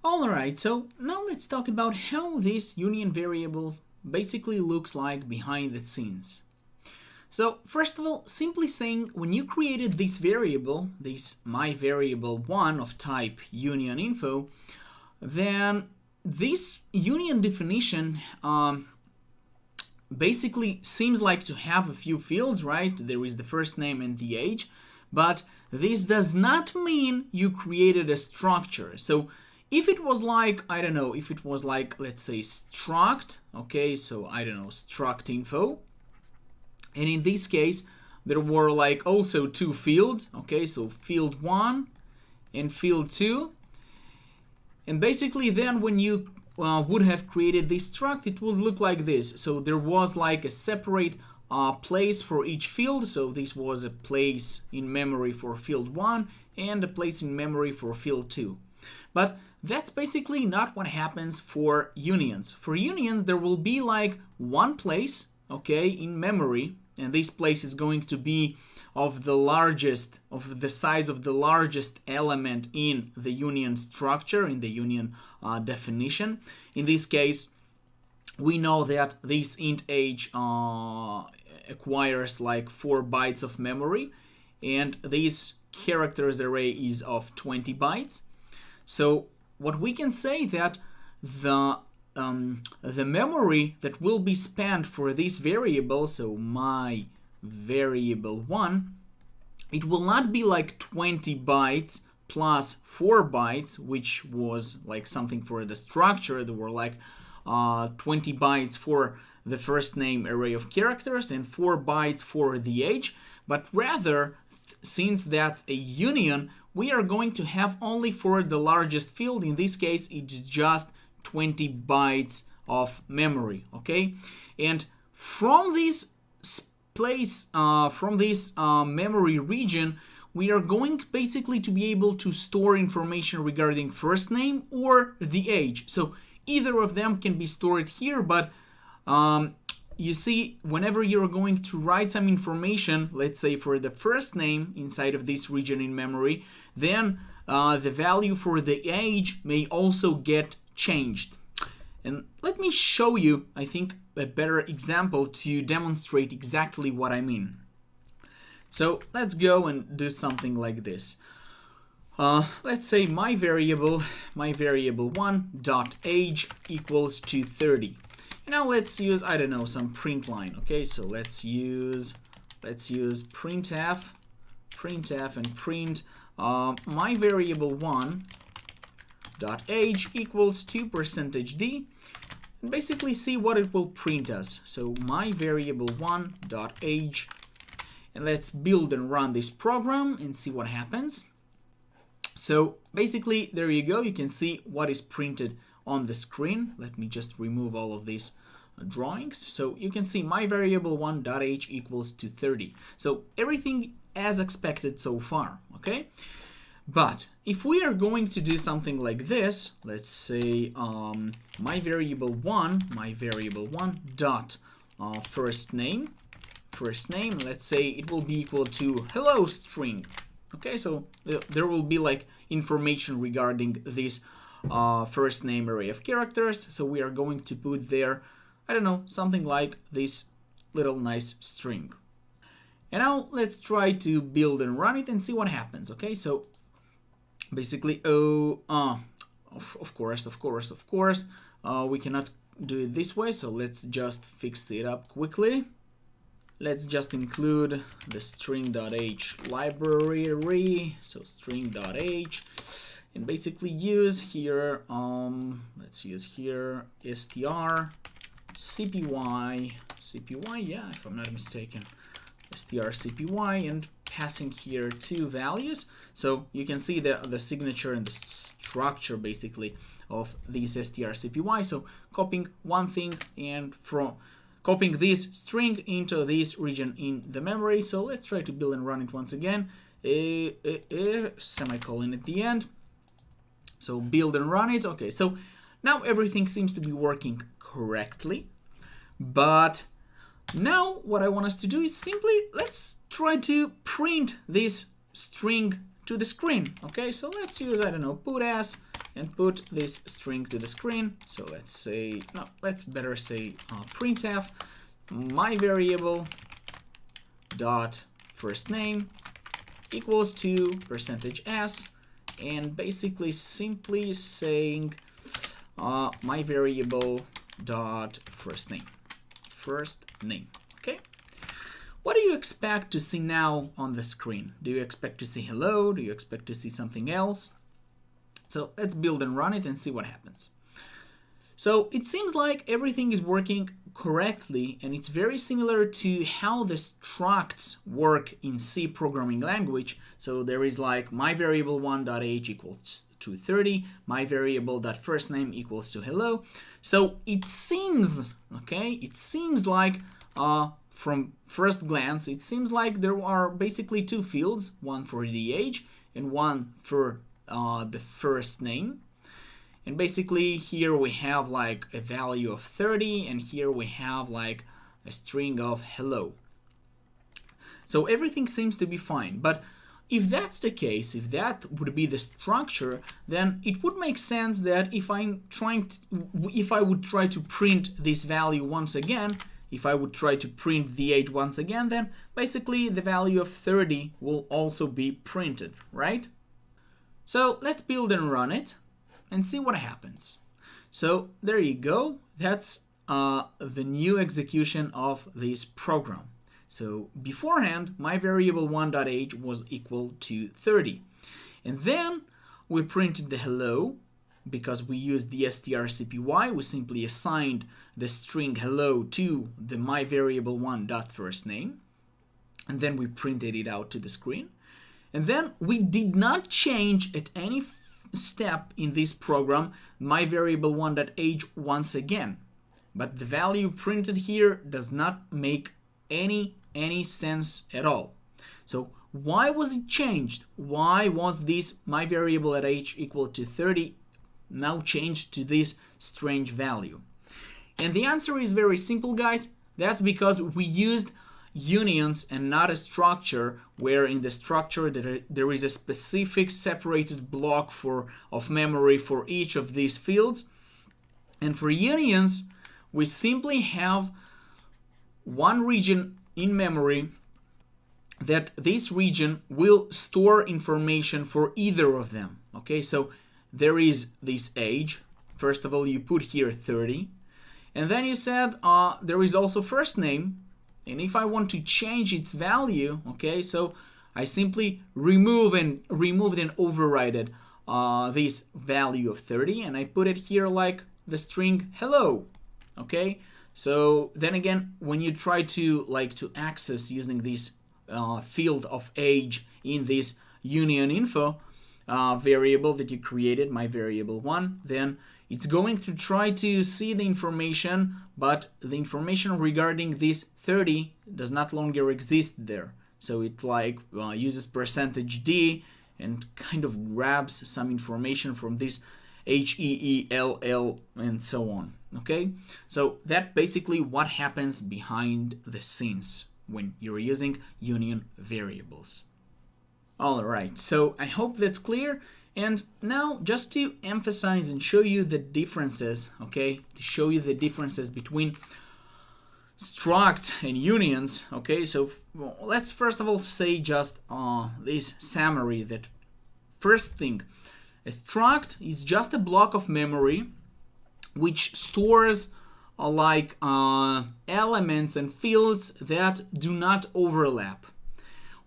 Alright, so now let's talk about how this union variable basically looks like behind the scenes. So first of all, simply saying when you created this variable, this my variable 1 of type union info, then this union definition basically seems like to have a few fields, right? There is the first name and the age, but this does not mean you created a structure. So if it was like, I don't know, if it was like, let's say struct, okay, so I don't know, struct info, and in this case there were like also two fields, okay, so field 1 and field 2, and basically then when you would have created this struct, it would look like this. So there was like a separate place for each field, so this was a place in memory for field 1 and a place in memory for field 2. But that's basically not what happens for unions. For unions, there will be like one place, okay, in memory, and this place is going to be of the size of the largest element in the union structure, in the union definition. In this case, we know that this int age acquires like 4 bytes of memory, and this characters array is of 20 bytes. So what we can say that the memory that will be spent for this variable, so my variable 1, it will not be like 20 bytes plus 4 bytes, which was like something for the structure. There were like 20 bytes for the first name array of characters and 4 bytes for the age, but rather, since that's a union, we are going to have only for the largest field. In this case, it's just 20 bytes of memory, okay? And from this place, from this memory region, we are going basically to be able to store information regarding first name or the age. So either of them can be stored here, but you see, whenever you're going to write some information, let's say for the first name inside of this region in memory, then the value for the age may also get changed. And let me show you, I think, a better example to demonstrate exactly what I mean. So let's go and do something like this. Let's say my variable 1 dot age equals to 30. And now let's use, I don't know, some print line. Okay, so let's use printf and print my variable 1 dot age equals to %d, and basically see what it will print us. So my variable 1 dot age, and let's build and run this program and see what happens. So basically there you go, you can see what is printed on the screen. Let me just remove all of these drawings. So you can see my variable 1 dot age equals to 30. So everything as expected so far, okay? But if we are going to do something like this, let's say my variable 1 dot first name, let's say it will be equal to hello string. Okay, so there will be like information regarding this first name array of characters. So we are going to put there, I don't know, something like this little nice string. And now let's try to build and run it and see what happens. Okay, so basically, of course, we cannot do it this way. So let's just fix it up quickly. Let's just include the string.h library, so string.h, and basically use here, let's use here str cpy, yeah, if I'm not mistaken, str cpy, and passing here 2 values. So you can see the signature and the structure basically of this str cpy. So copying one thing and copying this string into this region in the memory. So let's try to build and run it once again. Semicolon at the end. So build and run it. Okay, so now everything seems to be working correctly. But now what I want us to do is simply let's try to print this string to the screen. Okay, so let's use, I don't know, put as, and put this string to the screen. So let's say, no, let's better say printf my variable dot first name equals to %s, and basically simply saying my variable dot first name. Okay. What do you expect to see now on the screen? Do you expect to see hello? Do you expect to see something else? So let's build and run it and see what happens. So it seems like everything is working correctly, and it's very similar to how the structs work in C programming language. So there is like my variable 1.age equals to 30, my variable dot first name equals to hello. So it seems, okay, it seems like from first glance, it seems like there are basically two fields, one for the age and one for the first name. And basically here we have like a value of 30, and here we have like a string of hello. So everything seems to be fine. But if that's the case, if that would be the structure, then it would make sense that if I would try to print this value once again, if I would try to print the age once again, then basically the value of 30 will also be printed, right? So let's build and run it and see what happens. So there you go. That's the new execution of this program. So beforehand, my variable 1.age was equal to 30. And then we printed the hello. Because we used the strcpy, we simply assigned the string hello to the my variable 1.firstname. And then we printed it out to the screen. And then we did not change at any step in this program my variable 1.age once again. But the value printed here does not make any sense at all. So why was it changed? Why was this my variable at age equal to 30 now changed to this strange value? And the answer is very simple, guys. That's because we used unions and not a structure, where in the structure there is a specific separated block of memory for each of these fields. And for unions, we simply have one region in memory that this region will store information for either of them. Okay, so there is this age. First of all, you put here 30. And then you said there is also first name. And if I want to change its value, okay, so I simply removed and overrided this value of 30, and I put it here like the string hello. Okay, so then again, when you try to access using this field of age in this union info variable that you created, my variable 1, then it's going to try to see the information, but the information regarding this 30 does not longer exist there. So it uses %d and kind of grabs some information from this HEELL and so on. Okay, so that basically what happens behind the scenes when you're using union variables. All right, so I hope that's clear. And now, just to emphasize and show you the differences, okay, to show you the differences between struct and unions, okay, so let's first of all say just this summary that first thing, a struct is just a block of memory which stores elements and fields that do not overlap.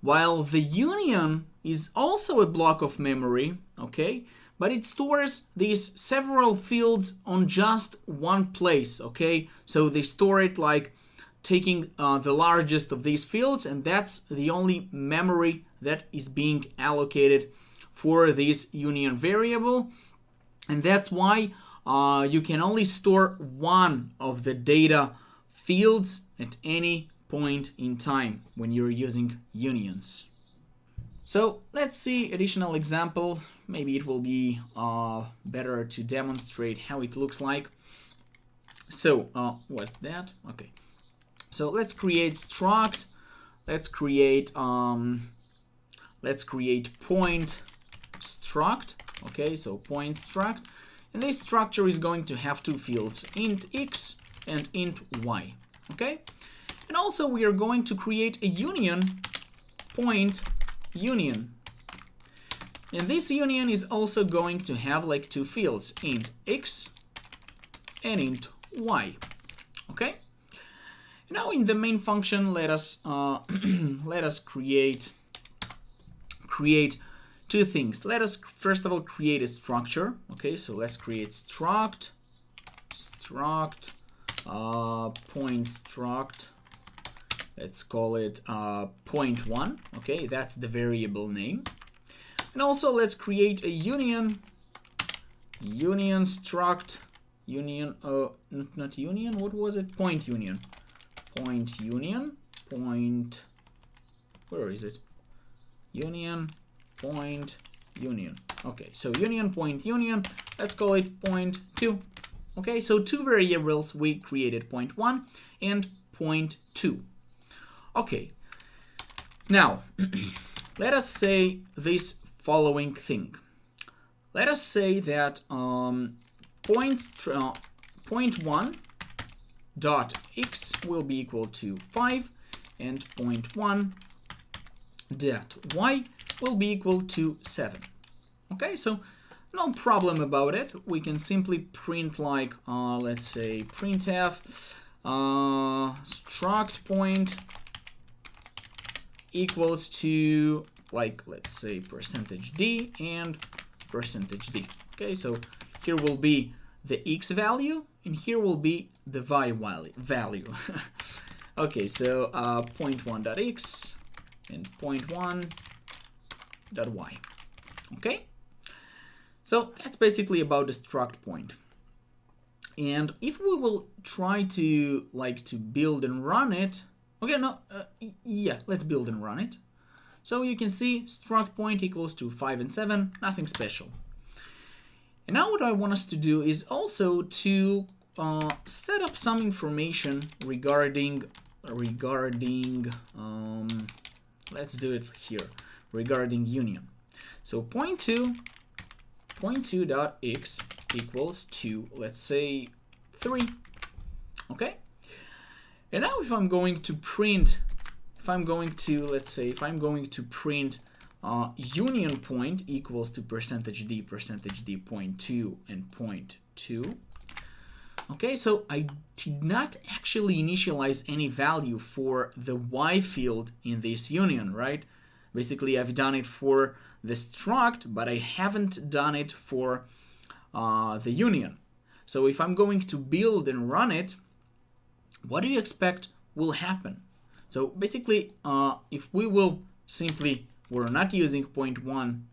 While the union is also a block of memory, okay, but it stores these several fields on just one place, okay? So they store it like taking the largest of these fields, and that's the only memory that is being allocated for this union variable. And that's why you can only store one of the data fields at any point in time when you're using unions. So let's see additional example. Maybe it will be better to demonstrate how it looks like. So what's that? Okay. So let's create struct. Let's create point struct. Okay, so point struct, and this structure is going to have two fields, int x and int y. Okay, and also we are going to create a union, point union, and this union is also going to have like two fields, int x and int y. Okay, now in the main function, let us create two things. Let us first of all create a structure. Okay, so let's create struct point struct. Let's call it point1. Okay, that's the variable name. And also let's create a union struct union. Not union. What was it? Point union. Point union. Point. Where is it? Union. Point union. Okay, so union point union, let's call it point2. Okay, so two variables we created, point1 and point2. Okay, now let us say this following thing. Let us say that point1 dot x will be equal to 5 and point1 dot y will be equal to 7. Okay, so no problem about it. We can simply print like, let's say printf struct point equals to, like, let's say %d and %d. Okay, so here will be the x value and here will be the y value. Okay, so point1.x and point1.y. Okay, so that's basically about the struct point. And if we will try to build and run it, okay, yeah, let's build and run it. So you can see struct point equals to 5 and 7, nothing special. And now what I want us to do is also to set up some information regarding let's do it here, regarding union. So point2.x equals to, let's say, 3. Okay, and now if I'm going to print, let's say if I'm going to print union point equals to %d point2 and point2. Okay, so I did not actually initialize any value for the y field in this union, right? Basically, I've done it for the struct, but I haven't done it for the union. So if I'm going to build and run it, what do you expect will happen? So basically, if we will simply, we're not using point1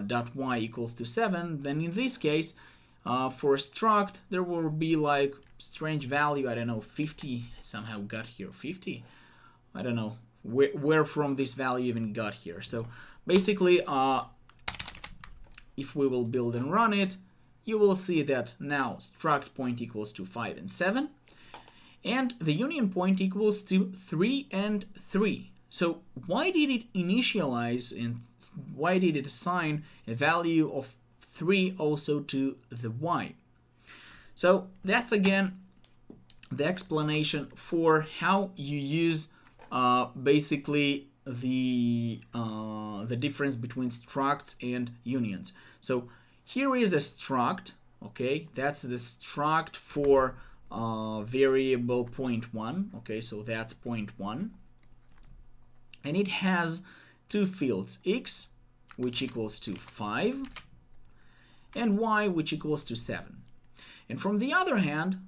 dot y equals to 7, then in this case, for struct, there will be like strange value, I don't know, 50 somehow got here, 50? I don't know where from this value even got here. So basically, if we will build and run it, you will see that now struct point equals to 5 and 7, and the union point equals to 3 and 3. So why did it initialize and why did it assign a value of 3 also to the y? So that's again the explanation for how you use basically the difference between structs and unions. So here is a struct, okay, that's the struct for variable point1, okay, so that's point1, and it has two fields, x, which equals to 5, and y, which equals to 7. And from the other hand,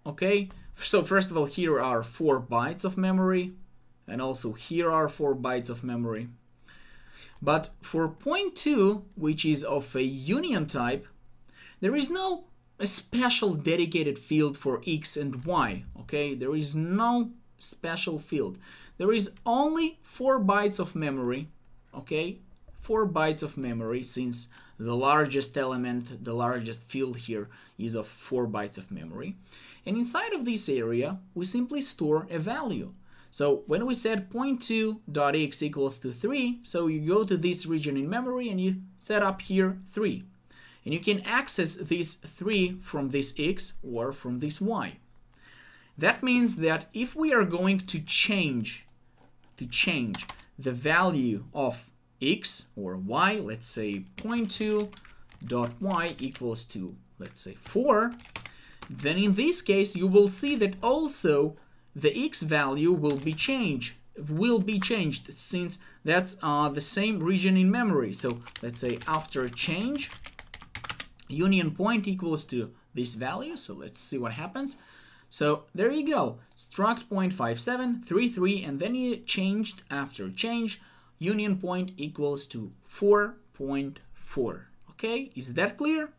okay, so first of all, here are 4 bytes of memory, and also here are 4 bytes of memory. But for point2, which is of a union type, there is no a special dedicated field for x and y, okay? There is no special field. There is only 4 bytes of memory, okay? 4 bytes of memory, since the largest element, the largest field here is of 4 bytes of memory. And inside of this area, we simply store a value. So when we said point2.x equals to 3, so you go to this region in memory and you set up here 3. And you can access this 3 from this x or from this y. That means that if we are going to change the value of x or y, let's say point2.y equals to, let's say, 4, then in this case you will see that also the x value will be changed since that's the same region in memory. So let's say after change, union point equals to this value. So let's see what happens. So there you go, struct point 5733, and then you changed after change, union point equals to 4.4. Okay, is that clear?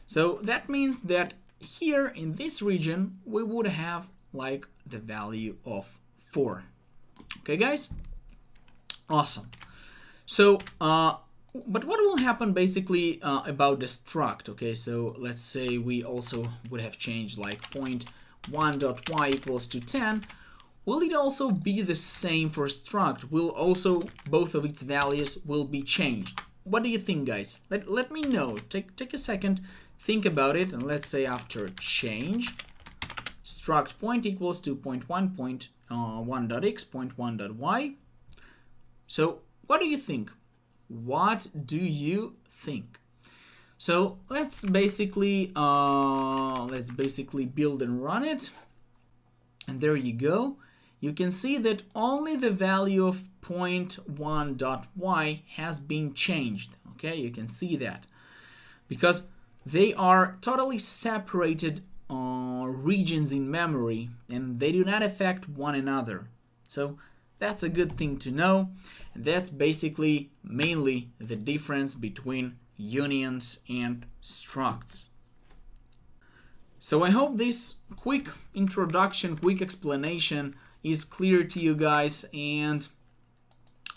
So that means that here in this region we would have like the value of 4. Okay, guys? Awesome. So, but what will happen basically about the struct? Okay, so let's say we also would have changed like point1.y equals to 10. Will it also be the same for struct? Will also both of its values will be changed? What do you think, guys? Let me know. Take a second, think about it, and let's say after change, struct point equals to point1.x, point1.y. So what do you think? What do you think? So let's basically build and run it, and there you go. You can see that only the value of point1.y has been changed. Okay, you can see that because they are totally separated regions in memory and they do not affect one another. So that's a good thing to know. And that's basically mainly the difference between unions and structs. So I hope this quick introduction, quick explanation is clear to you guys, and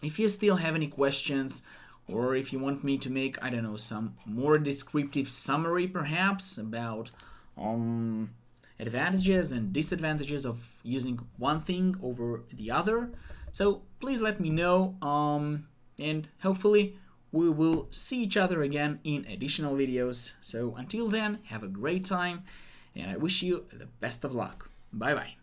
if you still have any questions, or if you want me to make, I don't know, some more descriptive summary perhaps about advantages and disadvantages of using one thing over the other, so please let me know, and hopefully we will see each other again in additional videos. So until then, have a great time, and I wish you the best of luck. Bye bye.